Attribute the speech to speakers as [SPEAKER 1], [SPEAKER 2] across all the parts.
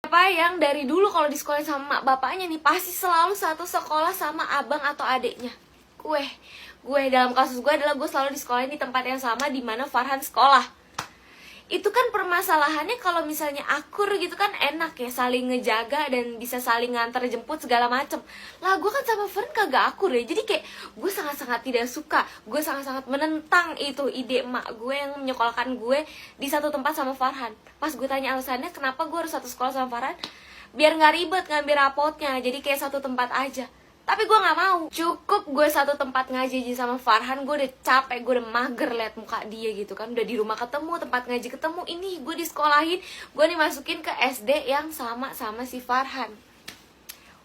[SPEAKER 1] Apa yang dari dulu kalau di sekolah sama mak bapaknya nih pasti selalu satu sekolah sama abang atau adeknya. Gue dalam kasus gue adalah gue selalu di sekolah di tempat yang sama di mana Farhan sekolah. Itu kan permasalahannya kalau misalnya akur gitu kan enak ya, saling ngejaga dan bisa saling nganter jemput segala macem. Lah gue kan sama Farhan kagak akur ya, jadi kayak gue sangat-sangat tidak suka, gue sangat-sangat menentang itu ide emak gue yang menyekolahkan gue di satu tempat sama Farhan. Pas gue tanya alasannya kenapa gue harus satu sekolah sama Farhan, biar nggak ribet ngambil rapotnya, jadi kayak satu tempat aja. Tapi gue gak mau. Cukup gue satu tempat ngaji sama Farhan, gue udah capek, gue udah mager liat muka dia gitu kan. Udah di rumah ketemu, tempat ngaji ketemu, ini gue disekolahin, gue dimasukin ke SD yang sama si Farhan.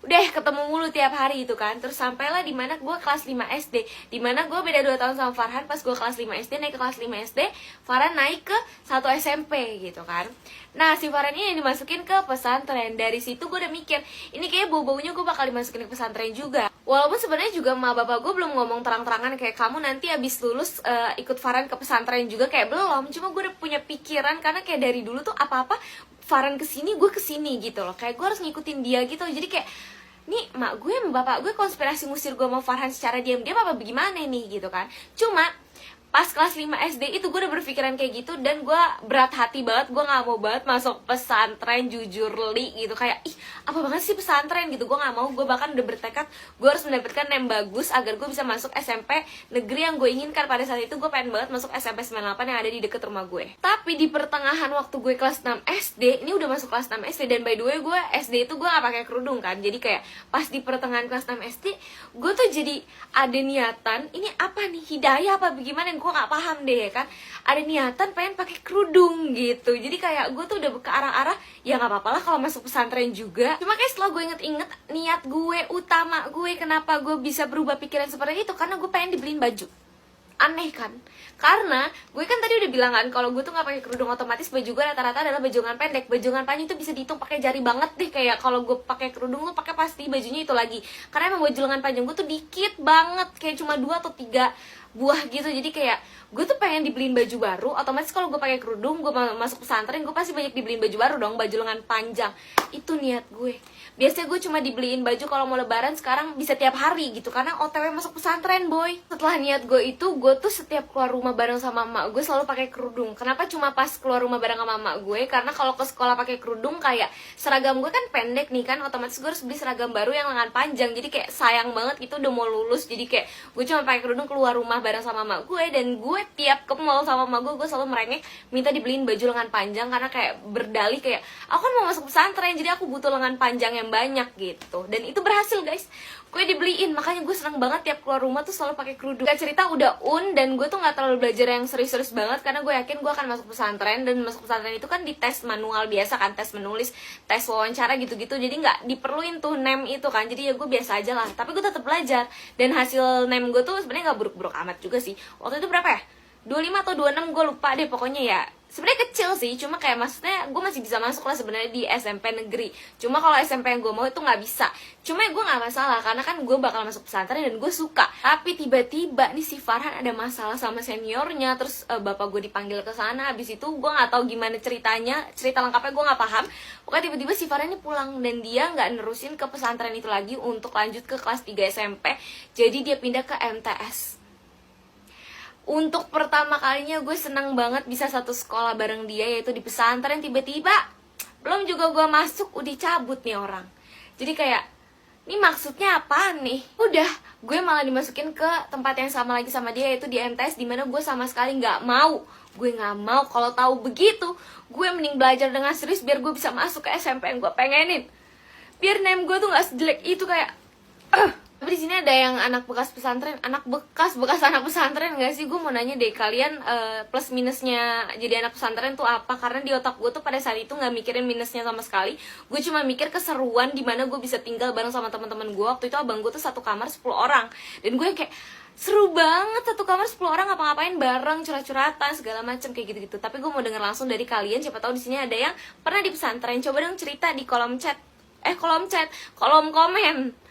[SPEAKER 1] Udah ketemu mulu tiap hari itu kan. Terus sampailah dimana gue kelas 5 SD, dimana gue beda 2 tahun sama Farhan. Pas gue kelas 5 SD, naik ke kelas 5 SD, Farhan naik ke 1 SMP gitu kan. Nah si Farhan ini dimasukin ke pesantren. Dari situ gue udah mikir, ini kayak bau-baunya gue bakal dimasukin ke pesantren juga. Walaupun sebenarnya juga emak bapak gue belum ngomong terang-terangan kayak kamu nanti abis lulus ikut Farhan ke pesantren juga, kayak belum. Cuma gue udah punya pikiran karena kayak dari dulu tuh apa-apa Farhan kesini gue kesini gitu loh. Kayak gue harus ngikutin dia gitu. Jadi kayak nih mak gue sama bapak gue konspirasi ngusir gue sama Farhan secara diam-diam apa bagaimana nih gitu kan. Cuma pas kelas 5 SD itu gue udah berpikiran kayak gitu. Dan gue berat hati banget, gue gak mau banget masuk pesantren, jujur li gitu. Kayak ih apa banget sih pesantren gitu, gue gak mau. Gue bahkan udah bertekad gue harus mendapatkan nem bagus agar gue bisa masuk SMP negeri yang gue inginkan. Pada saat itu gue pengen banget masuk SMP 98 yang ada di deket rumah gue. Tapi di pertengahan waktu gue kelas 6 SD, ini udah masuk kelas 6 SD. Dan by the way gue SD itu gue gak pakai kerudung kan. Jadi kayak pas di pertengahan kelas 6 SD, gue tuh jadi ada niatan, ini apa nih, hidayah apa bagaimana, gue gak paham deh ya kan. Ada niatan pengen pakai kerudung gitu. Jadi kayak gue tuh udah ke arah-arah ya gak apa-apa lah kalau masuk pesantren juga. Cuma kayak setelah gue inget-inget niat gue utama gue kenapa gue bisa berubah pikiran seperti itu, karena gue pengen dibeliin baju. Aneh kan? Karena gue kan tadi udah bilang kan kalau gue tuh gak pakai kerudung, otomatis baju gue rata-rata adalah baju lengan pendek. Baju lengan panjang itu bisa dihitung pakai jari banget deh. Kayak kalau gue pakai kerudung gue pakai pasti bajunya itu lagi. Karena emang baju lengan panjang gue tuh dikit banget, kayak cuma 2 atau 3 buah gitu. Jadi kayak gue tuh pengen dibeliin baju baru. Otomatis kalau gue pakai kerudung, gue masuk pesantren, gue pasti banyak dibeliin baju baru dong, baju lengan panjang. Itu niat gue. Biasanya gue cuma dibeliin baju kalau mau lebaran, sekarang bisa tiap hari gitu karena OTW masuk pesantren boy. Setelah niat gue itu, gue tuh setiap keluar rumah bareng sama emak gue selalu pakai kerudung. Kenapa cuma pas keluar rumah bareng sama emak gue? Karena kalau ke sekolah pakai kerudung kayak seragam gue kan pendek nih kan, otomatis gue harus beli seragam baru yang lengan panjang. Jadi kayak sayang banget gitu, udah mau lulus. Jadi kayak gue cuma pakai kerudung keluar rumah bareng sama emak gue. Dan gue tiap ke mall sama emak gue selalu merengek minta dibeliin baju lengan panjang, karena kayak berdalih kayak aku kan mau masuk pesantren, jadi aku butuh lengan panjang yang banyak gitu. Dan itu berhasil guys, gue dibeliin. Makanya gue seneng banget tiap keluar rumah tuh selalu pakai kerudung. Kayak cerita udah dan gue tuh nggak terlalu belajar yang serius-serius banget, karena gue yakin gue akan masuk pesantren. Dan masuk pesantren itu kan di tes manual biasa kan, tes menulis, tes wawancara gitu-gitu. Jadi nggak diperluin tuh nem itu kan. Jadi ya gue biasa aja lah, tapi gue tetap belajar. Dan hasil nem gue tuh sebenarnya nggak buruk-buruk amat juga sih. Waktu itu berapa ya, 25 atau 26 gue lupa deh pokoknya ya. Sebenarnya kecil sih, cuma kayak maksudnya gue masih bisa masuk lah sebenarnya di SMP negeri. Cuma kalau SMP yang gue mau itu nggak bisa. Cuma gue nggak masalah karena kan gue bakal masuk pesantren dan gue suka. Tapi tiba-tiba nih si Farhan ada masalah sama seniornya, terus bapak gue dipanggil ke sana. Habis itu gue nggak tahu gimana ceritanya, cerita lengkapnya gue nggak paham. Pokoknya tiba-tiba si Farhan ini pulang dan dia nggak nerusin ke pesantren itu lagi untuk lanjut ke kelas 3 SMP. Jadi dia pindah ke MTS. Untuk pertama kalinya gue senang banget bisa satu sekolah bareng dia, yaitu di pesantren. Tiba-tiba belum juga gue masuk udah cabut nih orang. Jadi kayak ini maksudnya apa nih? Udah, gue malah dimasukin ke tempat yang sama lagi sama dia, yaitu di MTS, dimana gue sama sekali nggak mau. Gue nggak mau. Kalau tahu begitu, gue mending belajar dengan serius biar gue bisa masuk ke SMP yang gue pengenin. Biar name gue tuh nggak sejelek itu kayak. Tapi di sini ada yang anak bekas pesantren, anak bekas anak pesantren nggak sih? Gue mau nanya deh kalian, plus minusnya jadi anak pesantren tuh apa? Karena di otak gue tuh pada saat itu nggak mikirin minusnya sama sekali. Gue cuma mikir keseruan dimana gue bisa tinggal bareng sama teman-teman gue. Waktu itu abang gue tuh satu kamar 10 orang, dan gue kayak seru banget satu kamar 10 orang ngapa-ngapain bareng, curhat-curhatan segala macem kayak gitu-gitu. Tapi gue mau denger langsung dari kalian, siapa tahu di sini ada yang pernah di pesantren. Coba dong cerita di kolom komen.